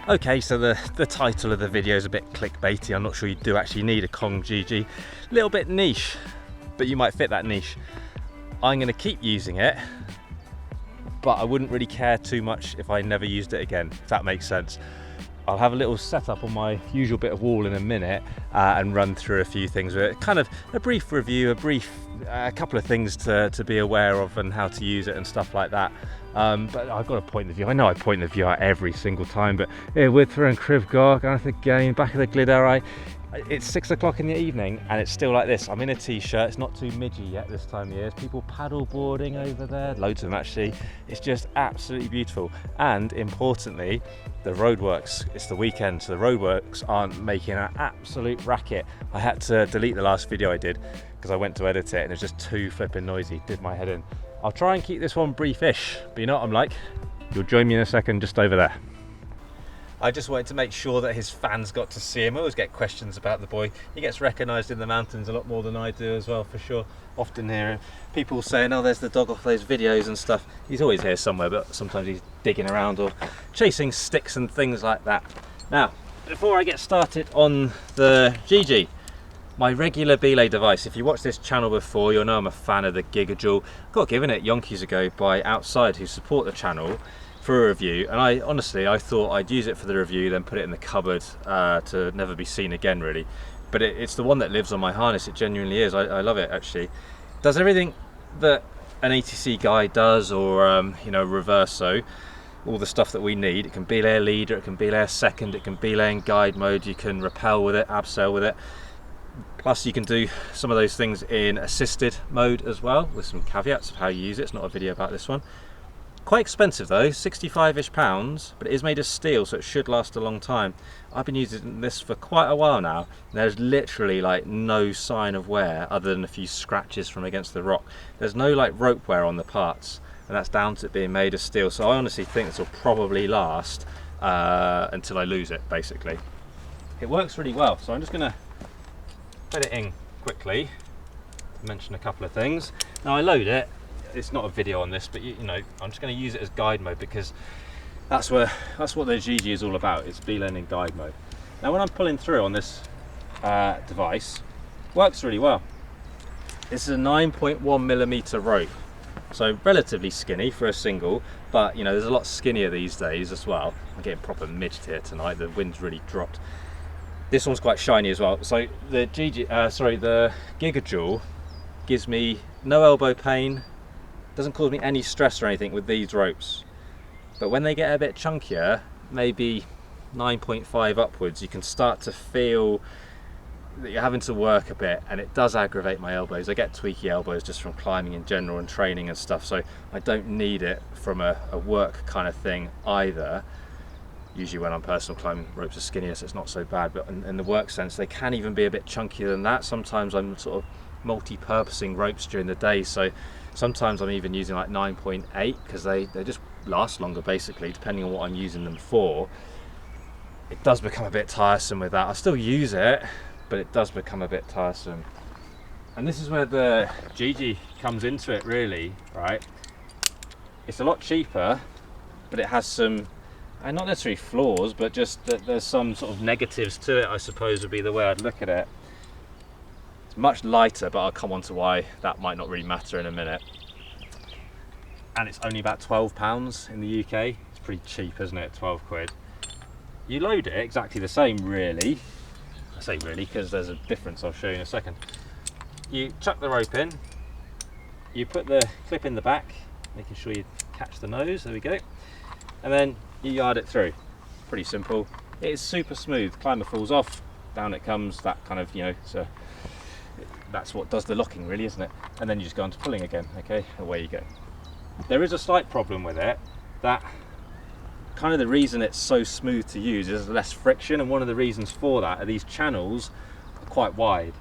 Okay, so the title of the video is a bit clickbaity. I'm not sure you do actually need a Kong Gigi. A little bit niche, but you might fit that niche. I'm going to keep using it, but I wouldn't really care too much if I never used it again, if that makes sense. I'll have a little setup on my usual bit of wall in a minute and run through a few things with it. Kind of a brief review, a couple of things to be aware of and how to use it and stuff like that. But I've got to point the view. I know I point the view out every single time, but here we're throwing Cribgar, going to the game, back of the Glideri. It's 6 o'clock in the evening and it's still like this. I'm in a t-shirt, it's not too midgy yet this time of year. There's people paddle boarding over there, loads of them actually. It's just absolutely beautiful. And importantly, the roadworks, it's the weekend, so the roadworks aren't making an absolute racket. I had to delete the last video I did because I went to edit it and it was just too flipping noisy, did my head in. I'll try and keep this one briefish, but you know what I'm like? You'll join me in a second just over there. I just wanted to make sure that his fans got to see him. I always get questions about the boy. He gets recognised in the mountains a lot more than I do as well, for sure. Often hear people saying, oh, there's the dog off those videos and stuff. He's always here somewhere, but sometimes he's digging around or chasing sticks and things like that. Now, before I get started on the Gigi, my regular Belay device. If you watch this channel before, you'll know I'm a fan of the Gigi. Got given it yonkies ago by Outside, who support the channel, for a review, and I thought I'd use it for the review, then put it in the cupboard to never be seen again really. But it's the one that lives on my harness. It genuinely is. I love it actually. Does everything that an ATC guy does, or you know, reverso, all the stuff that we need. It can belay a leader, it can belay a second, it can belay in guide mode, you can rappel with it, abseil with it. Plus you can do some of those things in assisted mode as well, with some caveats of how you use it. It's not a video about this one. Quite expensive though, 65-ish pounds, but it is made of steel, so it should last a long time. I've been using this for quite a while now, and there's literally like no sign of wear other than a few scratches from against the rock. There's no like rope wear on the parts, and that's down to it being made of steel. So I honestly think this will probably last until I lose it, basically. It works really well, so I'm just gonna put it in quickly to mention a couple of things. Now I load it. It's not a video on this, but you know, I'm just going to use it as guide mode because that's what the Gigi is all about. It's belaying in guide mode. Now when I'm pulling through on this device, it works really well. This is a 9.1mm rope, so relatively skinny for a single, but you know, there's a lot skinnier these days as well. I'm getting proper midged here tonight, the wind's really dropped. This one's quite shiny as well. So the the Gigi gives me no elbow pain, doesn't cause me any stress or anything with these ropes. But when they get a bit chunkier, maybe 9.5 upwards, you can start to feel that you're having to work a bit, and it does aggravate my elbows. I get tweaky elbows just from climbing in general and training and stuff, so I don't need it from a work kind of thing either. Usually when I'm personal climbing, ropes are skinnier, so it's not so bad, but in the work sense, they can even be a bit chunkier than that. Sometimes I'm sort of multi-purposing ropes during the day, so sometimes I'm even using like 9.8 because they just last longer basically, depending on what I'm using them for. It does become a bit tiresome with that. I still use it, but it does become a bit tiresome. And this is where the Gigi comes into it really, right? It's a lot cheaper, but it has some, and not necessarily flaws, but just that there's some sort of negatives to it, I suppose would be the way I'd look at it. Much lighter, but I'll come on to why that might not really matter in a minute. And it's only about £12 in the UK. It's pretty cheap, isn't it? 12 quid. You load it exactly the same really. I say really because there's a difference, I'll show you in a second. You chuck the rope in, you put the clip in the back, making sure you catch the nose, there we go, and then you yard it through. Pretty simple. It is super smooth. Climber falls off, down it comes, that kind of, you know, so that's what does the locking really, isn't it? And then you just go on to pulling again, okay, away you go. There is a slight problem with it, that kind of the reason it's so smooth to use is less friction, and one of the reasons for that are these channels are quite wide.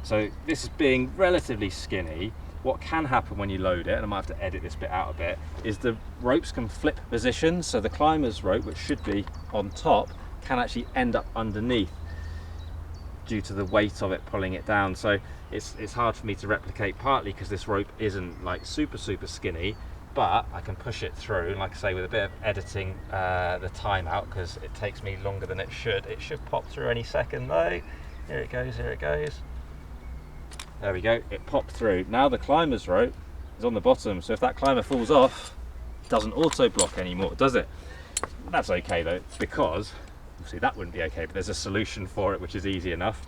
So this is being relatively skinny. What can happen when you load it, and I might have to edit this bit out a bit, is the ropes can flip position, so the climber's rope, which should be on top, can actually end up underneath due to the weight of it pulling it down. So it's hard for me to replicate, partly because this rope isn't like super skinny, but I can push it through, and like I say, with a bit of editing the time out, because it takes me longer than it should. It should pop through any second though. Here it goes, here it goes. There we go, it popped through. Now the climber's rope is on the bottom, so if that climber falls off, it doesn't auto block anymore, does it? That's okay though, because obviously that wouldn't be okay, but there's a solution for it which is easy enough.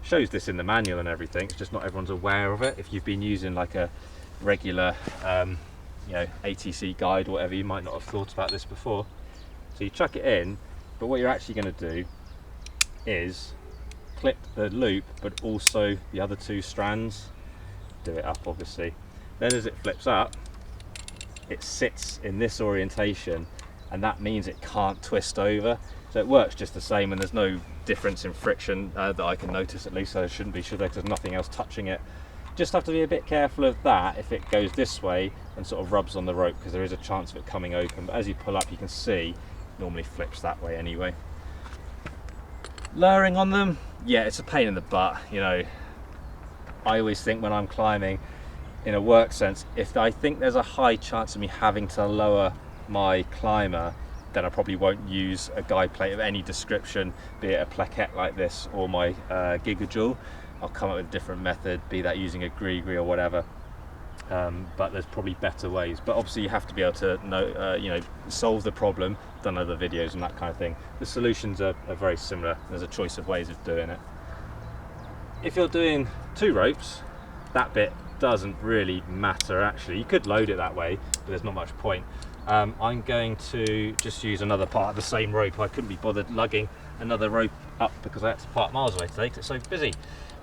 Shows this in the manual and everything, it's just not everyone's aware of it. If you've been using like a regular you know, ATC guide or whatever, you might not have thought about this before. So you chuck it in, but what you're actually going to do is clip the loop, but also the other two strands. Do it up obviously. Then as it flips up, it sits in this orientation, and that means it can't twist over. So it works just the same, and there's no difference in friction that I can notice, at least. So there shouldn't be, should there? 'Cause there's nothing else touching it. Just have to be a bit careful of that if it goes this way and sort of rubs on the rope, because there is a chance of it coming open. But as you pull up, you can see it normally flips that way anyway. Lowering on them, yeah, it's a pain in the butt. You know, I always think when I'm climbing, in a work sense, if I think there's a high chance of me having to lower my climber, then I probably won't use a guide plate of any description, be it a plaquette like this or my Gigi. I'll come up with a different method, be that using a Gigi or whatever. But there's probably better ways. But obviously you have to be able to know, you know, solve the problem. Done other videos and that kind of thing. The solutions are very similar. There's a choice of ways of doing it. If you're doing two ropes, that bit doesn't really matter actually. You could load it that way, but there's not much point. I'm going to just use another part of the same rope. I couldn't be bothered lugging another rope up because I had to park miles away today because it's so busy.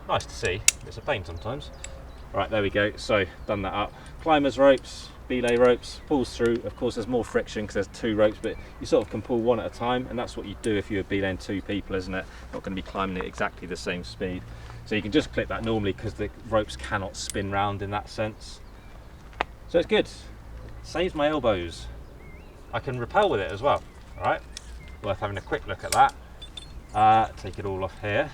Nice to see, it's a pain sometimes. Right, there we go, so done that up. Climbers ropes, belay ropes, pulls through. Of course there's more friction because there's two ropes, but you sort of can pull one at a time, and that's what you do if you're belaying two people, isn't it? Not going to be climbing at exactly the same speed. So you can just clip that normally because the ropes cannot spin round in that sense. So it's good, saves my elbows. I can rappel with it as well, all right? Worth having a quick look at that. Take it all off here.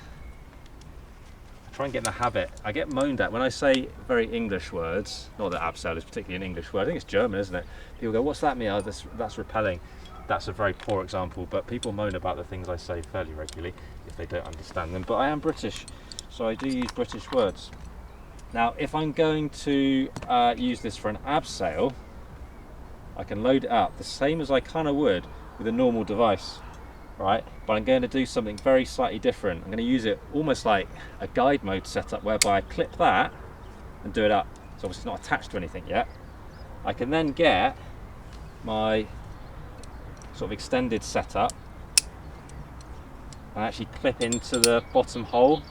Try and get in the habit. I get moaned at when I say very English words, not that abseil is particularly an English word, I think it's German, isn't it? People go, what's that mean? Oh, that's rappelling. That's a very poor example, but people moan about the things I say fairly regularly if they don't understand them. But I am British, so I do use British words. Now, if I'm going to use this for an abseil, I can load it up the same as I kind of would with a normal device. Right, but I'm going to do something very slightly different. I'm going to use it almost like a guide mode setup, whereby I clip that and do it up. So obviously it's not attached to anything yet. I can then get my sort of extended setup and actually clip into the bottom hole.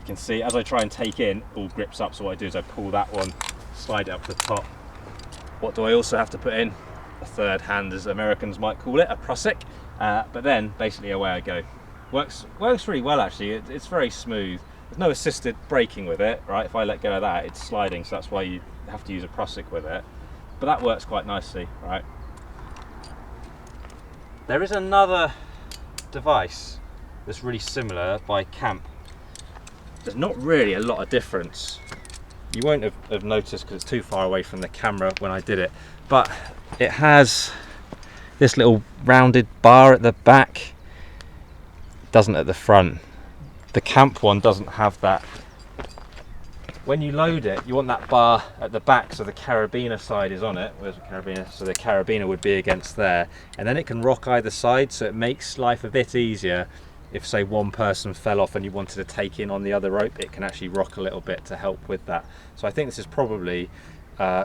You can see as I try and take in, it all grips up. So what I do is I pull that one, slide it up to the top. What do I also have to put in? A third hand, as Americans might call it, a prusik, but then basically away I go. Works really well actually. It's very smooth. There's no assisted braking with it, right? If I let go of that, it's sliding, so that's why you have to use a prusik with it. But that works quite nicely, right? There is another device that's really similar by Camp. There's not really a lot of difference. You won't have noticed because it's too far away from the camera when I did it, but it has this little rounded bar at the back. It doesn't at the front. The Camp one doesn't have that. When you load it, you want that bar at the back so the carabiner side is on it. Where's the carabiner? So the carabiner would be against there, and then it can rock either side, so it makes life a bit easier. If say one person fell off and you wanted to take in on the other rope, it can actually rock a little bit to help with that. So I think this is probably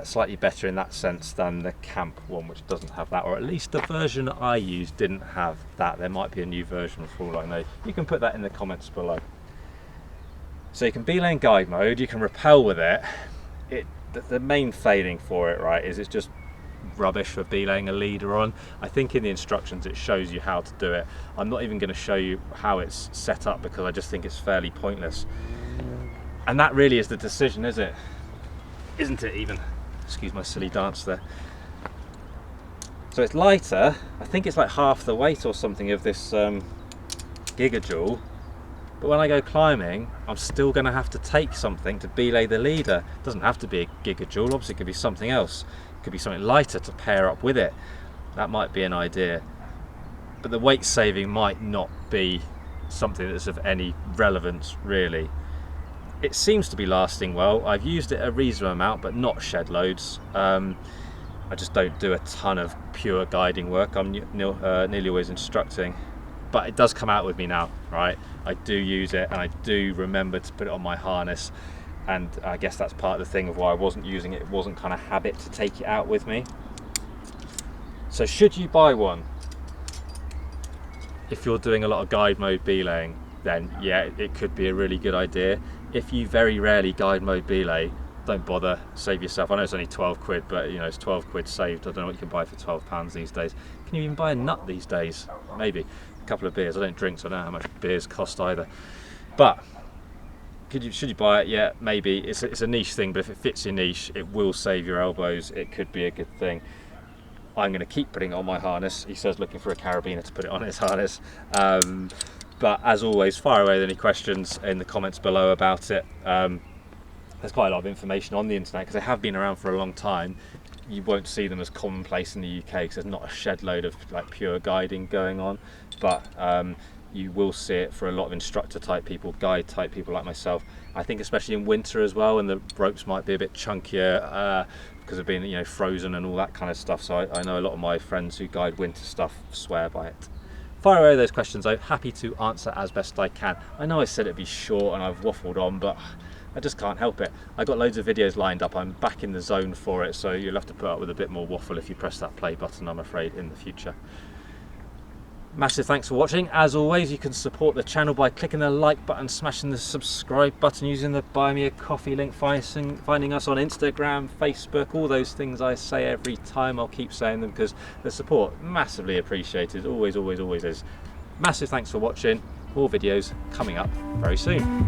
slightly better in that sense than the Camp one, which doesn't have that, or at least the version I used didn't have that. There might be a new version for all I know. You can put that in the comments below. So you can belay in guide mode, you can rappel with it. The main failing for it, right, is it's just rubbish for belaying a leader on. I think in the instructions it shows you how to do it. I'm not even going to show you how it's set up because I just think it's fairly pointless. And that really is the decision, is it? Isn't it even? Excuse my silly dance there. So it's lighter. I think it's like half the weight or something of this Gigi. But when I go climbing, I'm still going to have to take something to belay the leader. It doesn't have to be a gigajoule, obviously it could be something else. It could be something lighter to pair up with it. That might be an idea. But the weight saving might not be something that's of any relevance really. It seems to be lasting well. I've used it a reasonable amount, but not shed loads. I just don't do a ton of pure guiding work. I'm nearly always instructing. But it does come out with me now, right? I do use it, and I do remember to put it on my harness, and I guess that's part of the thing of why I wasn't using it. It wasn't kind of habit to take it out with me. So should you buy one, if you're doing a lot of guide mode belaying, then yeah, it could be a really good idea. If you very rarely guide mode belay, don't bother, save yourself. I know it's only 12 quid, but you know, it's 12 quid saved. I don't know what you can buy for £12 these days. Can you even buy a nut these days? Maybe. Couple of beers. I don't drink, so I don't know how much beers cost either. But should you buy it? Yeah, maybe. It's a niche thing, but if it fits your niche, it will save your elbows. It could be a good thing. I'm going to keep putting it on my harness. He says looking for a carabiner to put it on his harness. But as always, fire away with any questions in the comments below about it. There's quite a lot of information on the internet because they have been around for a long time. You won't see them as commonplace in the UK because there's not a shed load of like pure guiding going on, but you will see it for a lot of instructor type people, guide type people like myself. I think especially in winter as well, and the ropes might be a bit chunkier because of being, you know, frozen and all that kind of stuff. So I know a lot of my friends who guide winter stuff swear by it. Fire away those questions though, happy to answer as best I can. I know I said it'd be short and I've waffled on, but I just can't help it. I got loads of videos lined up. I'm back in the zone for it, so you'll have to put up with a bit more waffle if you press that play button, I'm afraid, in the future. Massive thanks for watching. As always, you can support the channel by clicking the like button, smashing the subscribe button, using the buy me a coffee link, finding us on Instagram, Facebook, all those things I say every time. I'll keep saying them because the support massively appreciated. Always, always, always is. Massive thanks for watching. More videos coming up very soon.